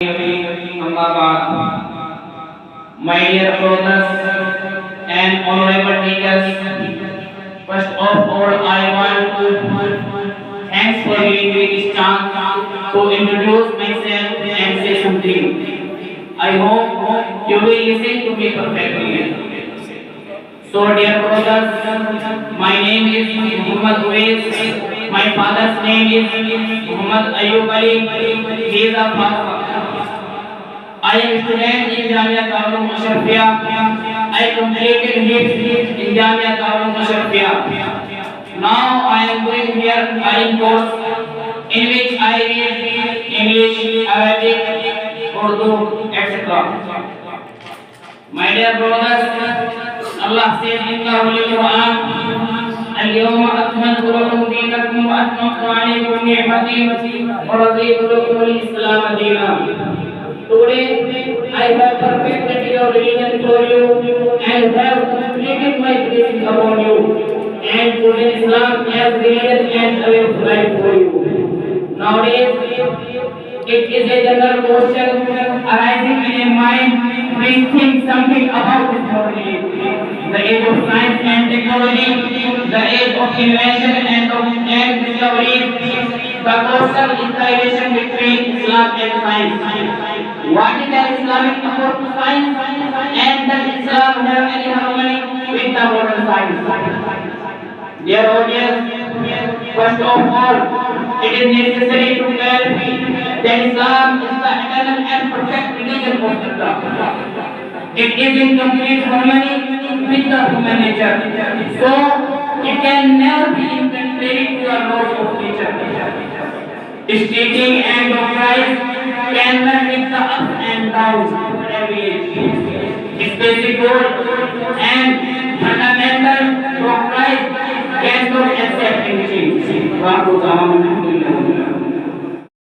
My dear brothers and honorable teachers, first of all, I want to thanks for giving me this chance to introduce myself and say something. I hope you will listen to me perfectly. So, dear brothers, my name is Muhammad Uwais. My father's name is Muhammad Ayub Ali. He is a father. I am student in Jamia Darul Musharrafia. I completed his in Jamia Darul Musharrafia. Now I am doing here a course in which I read English, Arabic, Urdu, etc. My dear brothers, Allah says in the Holy Quran, اليوم أكملت لكم دينكم وأتممت عليكم نعمتي ورضيت لكم الإسلام دينا. Today I have perfected your religion for you and have completed my blessing upon you and chosen Islam as religion and a way of life for you. Nowadays, it is a general question arising in a mind which thinks something about this technology. The age of science and technology, the age of invention and discovery, the question is the relation between Islam and science. What is the Islamic approach to science and does Islam have any harmony with the modern science? Dear audience, first of all, it is necessary to clarify that Islam is the eternal and perfect religion of Allah. It is in complete harmony with the human nature. So, it can never be contrary to the laws of nature. Its teaching and doctrine can run with the ups and downs of every age. Its basic goal and